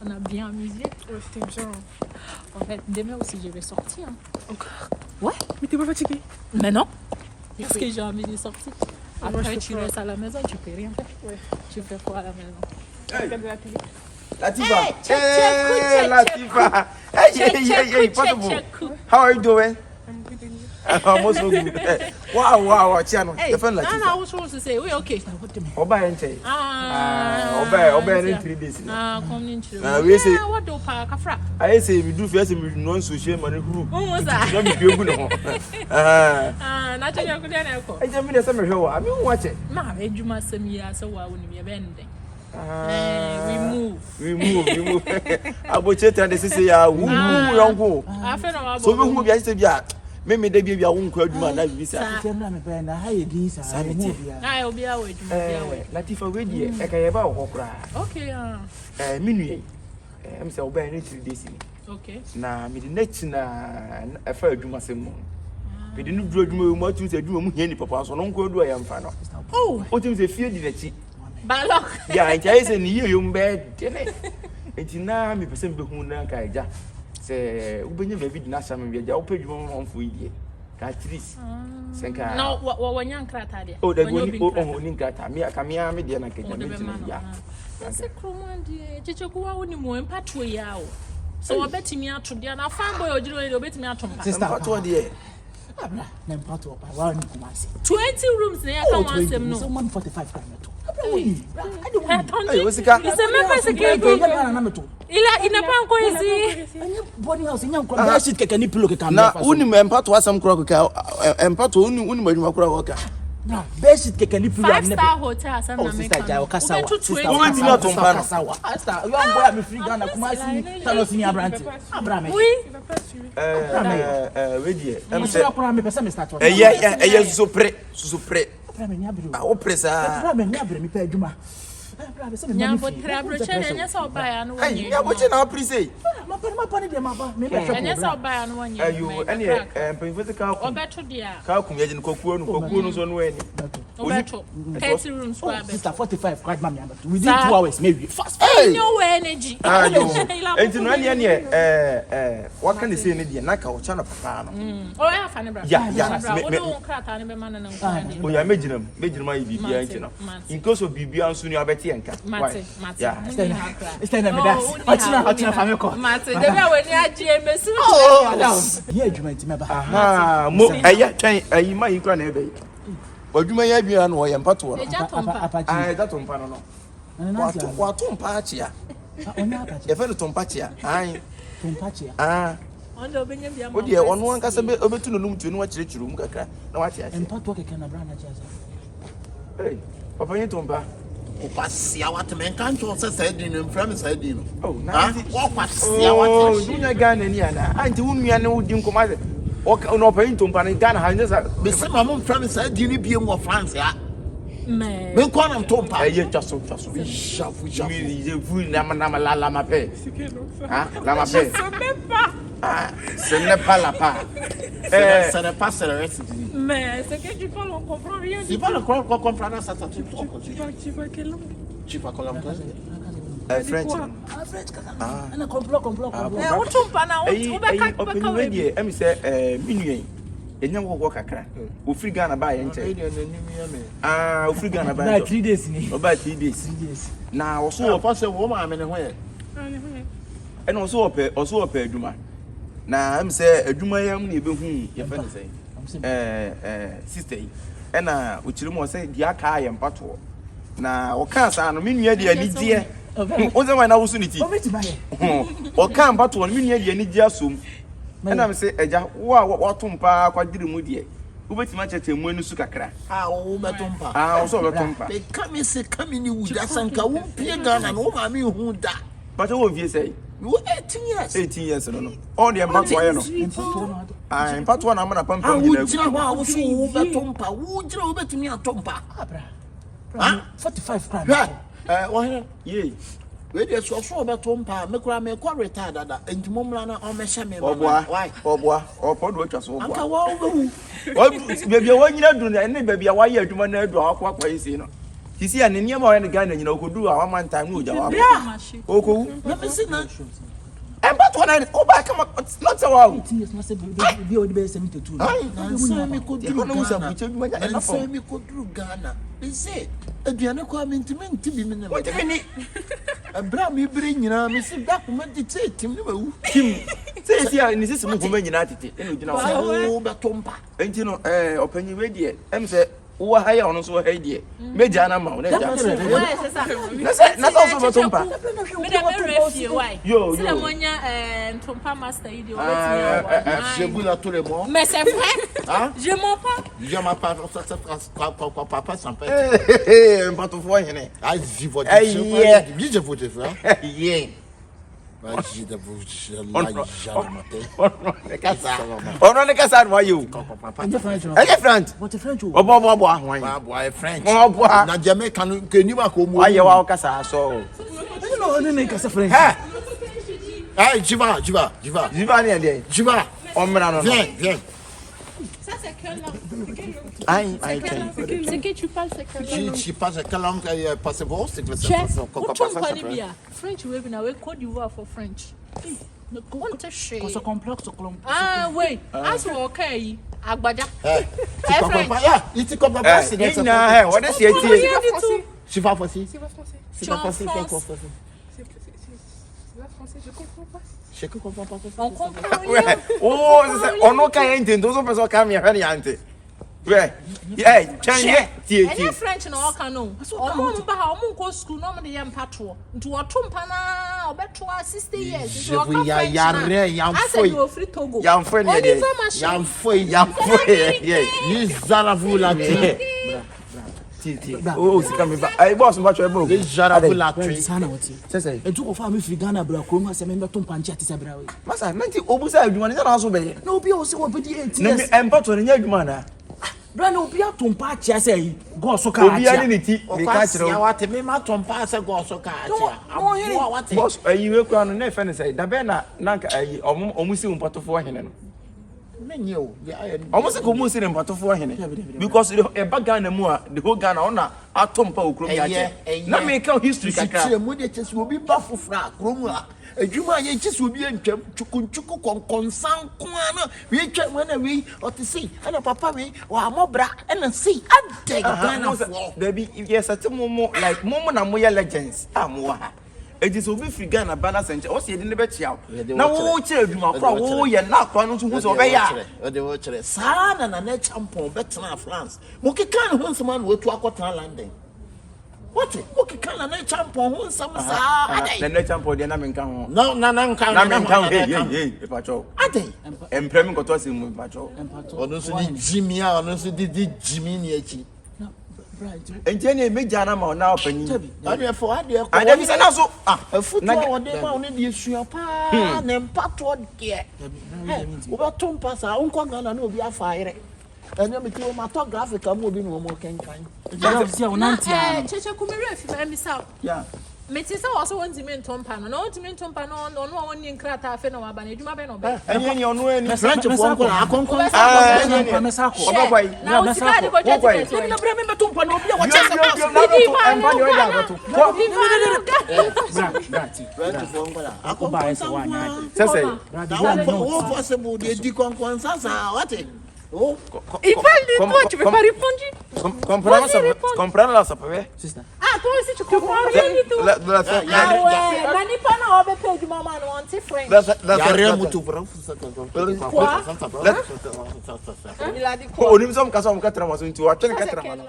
On a bien amusé. En fait, demain aussi, je vais sortir. Encore? Ouais. Mais t'es pas fatiguée? Mais non. Parce que j'ai envie de sortir. Après, tu restes à la maison, tu peux rien faire. Ouais. Tu fais quoi à la maison? Regarde la télé. Latifa. Hey, Latifa. Hey, possible. How are you doing? I'm good and you? I'm also good. Wow, Chiano. Hey, The friend I Latifa. was supposed to say, we okay. Oba ente. Oba in 3 days. Come in. We say What do park afra? I say we do first we non social money group. Who was that? Don't be good no. Naturally, I could never. I just mean some show. I mean watch it. Ma, you must send me so I wouldn't be bending. We move. Aboche tell the say ya who young go. I feel about So we who be say bia. Me dey bia won kwa aduma na bi sa. I will be away. Latifa we dey e ka ye ba wo kra. Okay, Minue. Em say oba any 3 days. okay. Na me dey next na afa aduma sem mo. Me dey no duro aduma mo atu say aduma mu hia ni papa so no nko adu ya mfa no. Oh, O tim say fie di na chi. Balok. Ya ntia say ni ye yom be tele. Enti na me pese be hu na ka eja. Say ubenye baby di na shame be eja o pedwuma mo mfo yi. Ka tris. Senka. No, what yan krata de. Oh, that one ni krata. Me de na keja me tin ya. Say Kroma de Kyekyeku wa woni mo empatwo ya o. So obetimi ato de na fanboy ojiro de obetimi atompa. Sister, what de? Abra, na mpato pa wa ni kumase. 20 rooms na ya ka wan sem no. So 145 kan meto. Abra woni. Hey, Osika. It's a member secretary. Na meto. Ina pa nko ezi. Anya body house nya nkwa da shit keke ni pillow keke am. Na uni empato asam kura ka empato uni madwuma kura ka. Na basic keke ni pillow am. 5-star hotel asam na make. Sister Jai Okasawa. Wọ́n na Tonpa no. Sister, you am boy am free Ghana Kumasi. Tell us ni Abranti. Abra me. Oui. We die. Em say akura me pese me start. Eye susu pre. Abra me ni abiro. Ah, o presa. Abra me ni abiro mi pa adwuma. Abra me se me Nya mami. bo trabro chene nya so ba ya no Hey, wonye. ya bo che na pre say. Ma pa ni de ma ba. Me be Nya so ba ya no wonye. Ayo, ene physical Obeto dia. ka kum ye kokuo no so no ani. Obeto. 30 rooms for abeto. Sister 45 quite mami abatu. Within 2 hours maybe. Fast. Hey. No energy. Ayo. Enti no ane what can they say ne de na ka o cha na papa no. Oh, ya fa ne bra. Yeah. O do krata ne be ma na nko. O ya meginam yi bibia enti no. In case of bibia nso ni abeti enka. Mate. Yeah. Stand up me that. Atina fa me ko. Mate, de be we ni agye mesu. Ye adwuma nti me ba. Aha, mo eya twen ayi ma yi kra na ebe. Odwuma ya bia no ye mpato no. Eja Tonpa. Ah, da Tonpa no no. Wa Tonpa achia. Onya apache. Ye fe no Tonpa achia. Ai. Tonpa achia. Ah. Ondo benya bia ma. O de ono anka se obetu no num tu no wa kirekiru mu kakra na wa achia. Empato keke na bra na achia. Hey, papa yin Tonpa. Opasia what men can't say din from side no. Oh, na. Opasia what. Oh, dunya Ghana ni ana. Anti wunua ne wudi nkoma. O no papa yin Tonpa ni Ghana ha nza. Be say mama from side din bi mo France ya. Me. Me ko na Tonpa. Eye twaso. Shafu. Mi je vu na la ma pe. Ah, la ma pe. Ah, ce n'est pas la part. Ça n'est pas le reste. Mais c'est que tu parles, on comprend rien. Tu vas le comprendre ça tout. Tu vas quelle langue? Tu vas quelle langue? French. French kaka. Ana complot. Eh, o Tonpa na o be ka opinion we dey em say minuen. Enya wo kakra. O free Ghana ba ye nche. Ah, o free Ghana ba. Na 3 days ni. O ba 3 days. Na o so o fa se wo ma me ne ho ye. E no so ope adwuma. Na em say adwuma yam na ebe hu ye fa say. Sister yi. E na o chiri mo say dia ka ye mpato. Na o ka sa no menua de ani die. O ze na wo so ni ti. O beti ba ye. O ka mpato no menua de ani die asom. E na me say eja wo Tonpa kwadiri mu de. Wo beti ma chete mu anu su kakra. Ah, o be Tonpa. Ah, o so be Tonpa. Be come say come ni wu da sanka wo pie Ghana no ma me hu da. But wo vie say You 18 years. 18 years no. All the mpato aye no. Ah, mpato na na pam pam gina. gina. Ah, wo wo so wo be Tonpa. Wo gina wo betumi atompa. Abra. Ah, 45 crime. Wo Ye. we dey so be Tonpa. Me kura me kwa retire dada. Entimo mla na o me hye me. Why? Opo do atwa so Anka obo. wo wo. Baby wo nyina duru na ne baby wa ye adwuma na adu akwa kwa isi no. You see, and near more and Ghana, you know, could do a 1 time no job. Okay, let me see now. And but when I go back, it's not so well. Tease must be old base 72. And say me could do Ghana. They say, Adriana coming to me to be minute. What a minute. A bram you bring, you know, Mr. Document dictate him. Say, here, and this is moving United. Oh, but Tonpa. And you know, open your radio. I'm say, who are higher on us or idea? Major Namma. That's also what Tonpa. Yo, Tonpa master, you do. Je vous la tout le monde. Mais c'est vrai. Je m'en pas. Je m'en pas. Papa sans père. Un bateau foyer. Ah, j'y vois. Je vous dis ça. Yeah. Vas-y, de vous, je l'ai jamais. On a casa, why you? French. What a French? Boy, French. Na Jamaican, can you walk home? Why you walk casa? So, You know, I didn't say French. Hey, Jiva. Jiva, on me, Viens. Ça, c'est que là. I C'est que tu parles, c'est que Je passe quelle langue passe bon, c'est que Check. French, we have a Côte d'Ivoire for French. What a shame. It's a complex. Ah, wait. As for okay, Agya. Tu comprends pas, c'est what is it? Je vais passer. C'est pas français. C'est pas passé, France. c'est quoi C'est pas français, je comprends pas. Je comprends pas. On comprend rien. Oh, on no can those of us are coming here. Where? Hey, China, Any French no can know. Omo ba ha omo go school no me dey mpato. Nti wo Tonpa na obeto 60 years. Je veux yam foi. Yam foi ne dey. Yam foi. You zaravu la ti. Oh, c'est comme ça. Hey, boss, on va tuer bon. Zaravu la ti. Sana what? C'est. Et tu ko fa me free Ghana bra ko ma se me Tonpa nchi ati se bra we. Masa, nanti obusa adwuma ne na so be. Na obi o se wo be di 8 Na years. empato ne nya adwuma na. Bra na obi Tonpa achi ase yi. Go so ka Obi achi. ani ne ti, me ka Okasi kire. ya wate me ma Tonpa se go so ka achi. Wate. Boss, ayi kura no na fe ne say, da be na nanka ayi omusi umpatofo hene no. Menye o. Almost a common sin for him because a bag Ghana more, the whole Ghana on a Tonpa Ukro. Not make out history. Just will be buffo fra, Cromwell. A Juma just will be in Chuku consan Kuana. We check when we or to see, and a papa me or a mobra and a sea. I take Ghana. Baby, yes, at a moment like Moment and Moya legends. It is will be free Ghana balance and what's the never chow. Now, children, oh, you're not one who's obey. The watcher, San and a net champion, better France. Moki can want someone with Wakota landing. What? Moki can a net champion, want some the net champion, the name count. No, none count. If I show. Are they? And Premier got us in with Patrol. Or no, Jimmy, or no, did Jimmy. And Jenny made Jana now penny. And for I never said also a foot only the issue and patward gear. Over Tonpa, I won't come and be a fire. And then between my graphic, I'm moving no more can kind. Kyekyeku me refi me sa. Yeah. Me ti say also want to mean Tonpa no want to mean Tonpa no one yin krata afa na wa ba na edwuma be no be. Any on no French for uncle akonkon. Na o sika de ko Kyekyeku. Na bra me Tonpa no obi a French for uncle akonkon. Say possible de di konkon sasa what? Oh, il parle de toi, tu veux pas répondre? Comprends la sapé. Ah, toi aussi tu comprends rien du tout. Ah ouais, nani pas na obe page maman no anti French. Rien mutu pour ça. Quoi? Il a dit quoi? On nous sommes 4 mois, tu vois, 4 mois.